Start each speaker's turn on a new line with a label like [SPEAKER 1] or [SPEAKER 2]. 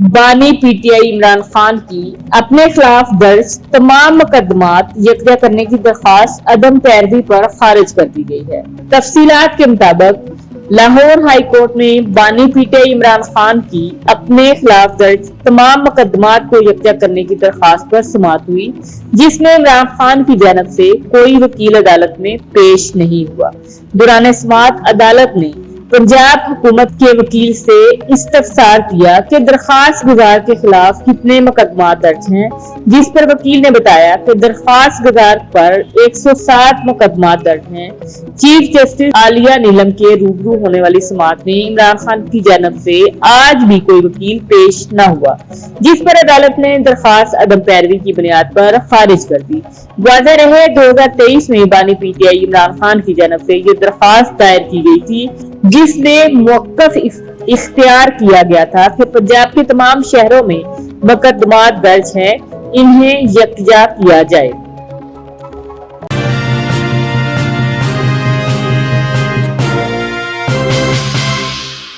[SPEAKER 1] बानी पीटीआई इमरान खान की अपने खिलाफ दर्ज तमाम मुकदमात यकजा करने की दरख्वास्त अदम पैरवी पर खारिज कर दी गई है। तफसीलात के मुताबिक लाहौर हाई कोर्ट में बानी पीटीआई इमरान खान की अपने खिलाफ दर्ज तमाम मुकदमात को यकजा करने की दरख्वास्त पर समाअत हुई, जिसमें इमरान खान की जानब से कोई वकील अदालत में पेश नहीं हुआ। दौरान समाअत अदालत ने पंजाब हुकूमत के वकील से इस्तफसार किया कि दरख्वास्त गुजार के खिलाफ कितने मुकदमा दर्ज हैं, जिस पर वकील ने बताया कि दरख्वास्त गुजार पर 107 मुकदमा दर्ज हैं। चीफ जस्टिस आलिया नीलम के रूबरू होने वाली समाअत में इमरान खान की जानब से आज भी कोई वकील पेश न हुआ, जिस पर अदालत ने दरख्वास्त अदम पैरवी की बुनियाद पर खारिज कर दी। वाज़ेह रहे 2023 में बानी पीटीआई इमरान खान की जानब से ये दरख्वास्त दायर की गई थी, जिसमें मौक़िफ़ इख्तियार किया गया था कि पंजाब के तमाम शहरों में मुकदमात दर्ज हैं, इन्हें यकजा किया जाए।